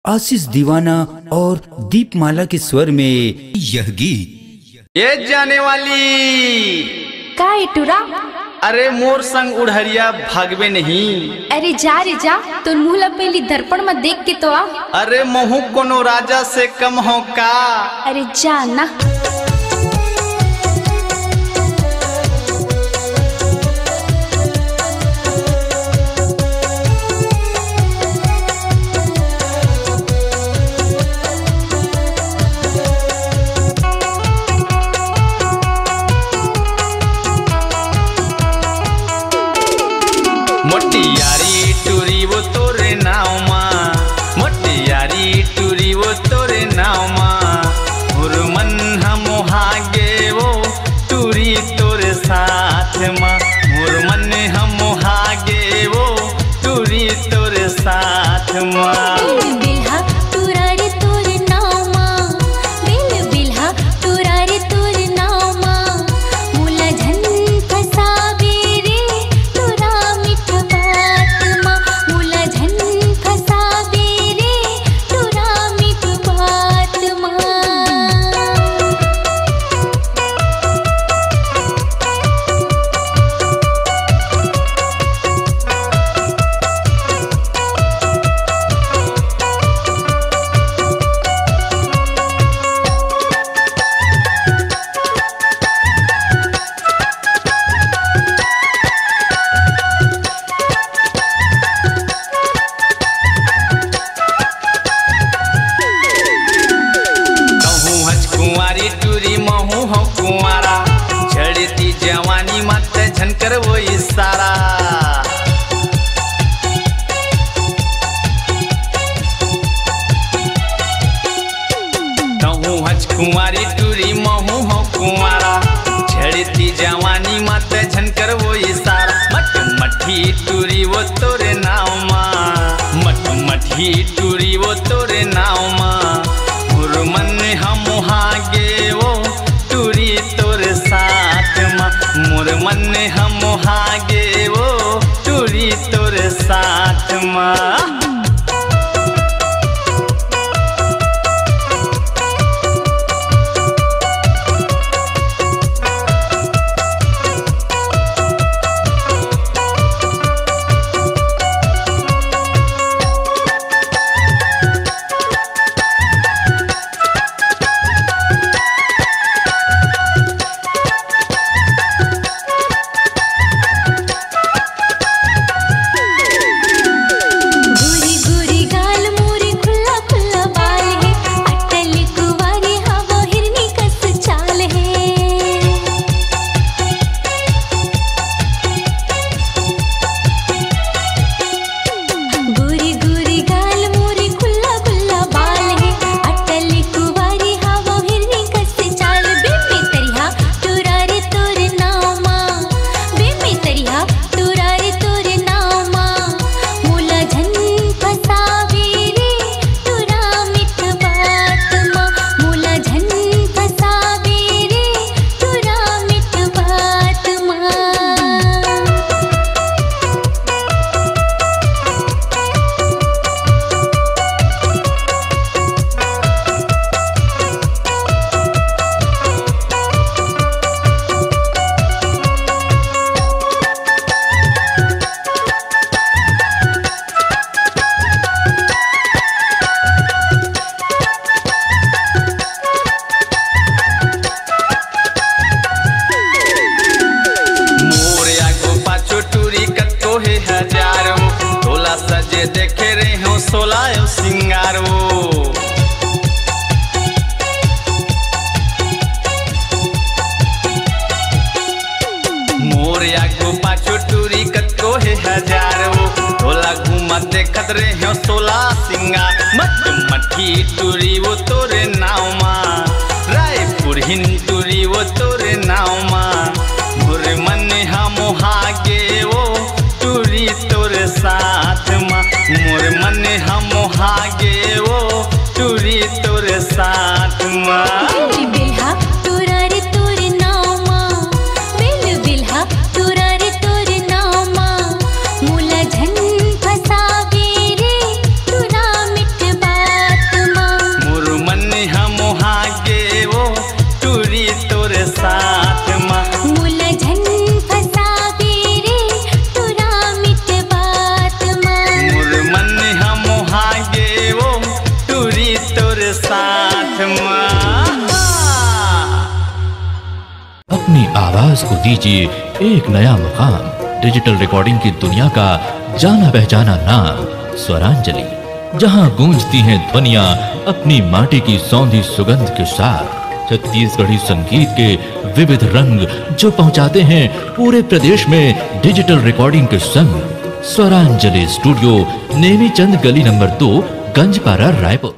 आशीष दीवाना और दीपमाला के स्वर में यह गीत। ये जाने वाली का टूरा, अरे मोर संग उड़हरिया भागवे नहीं। अरे जा रे जा, तो मुँह लपेली दर्पण में देख के तो आ। अरे महू कोनो राजा से कम हो का। अरे जा ना। मोटियारी टूरी वो तोरे नाव माँ, मोटियारी टूरी वो तोरे नाव माँ। मुरमन हम हागे वो टूरी तोरे साथ माँ, मुरमन हम हागे वो टूरी तोरे साथ माँ। झनकर वो इशारा कहूँ हज कुंवारी टूरी महू हो कुंवारा, झड़ती जवानी मत झनकर वो इशारा। मट मठी टूरी वो तोरे नाव माँ, मट मठी टूरी वो तोरे नाव माँ। मुरमन हम हागे वो टूरी तोरे साथ माँ, मुरमन हम हागे वो टूरी तोरे साथ माँ। सजे देखे रे हो सोलायो सिंगारो, मोरिया को पाछो टूरी कतको है हजारो। ढोला घूमा देखत रे हो सोला सिंगार। मट मठी टूरी वो तोरे नाव माँ, रायपुर हिन टूरी वो तोरे नाव माँ। मुरमन हम हागे वो टूरी तोरे साथ माँ, मुरमन हम हागे वो टूरी तोरे साथ माँ। मुला झन फसावे रे तुरा मिठ बात। अपनी आवाज को दीजिए एक नया मुकाम। डिजिटल रिकॉर्डिंग की दुनिया का जाना पहचाना नाम स्वरांजलि, जहां गूंजती हैं ध्वनियां अपनी माटी की सौंधी सुगंध के साथ। छत्तीसगढ़ी संगीत के विविध रंग जो पहुंचाते हैं पूरे प्रदेश में डिजिटल रिकॉर्डिंग के संग। स्वरांजलि स्टूडियो, नेमीचंद गली नंबर 2, गंजपारा, रायपुर।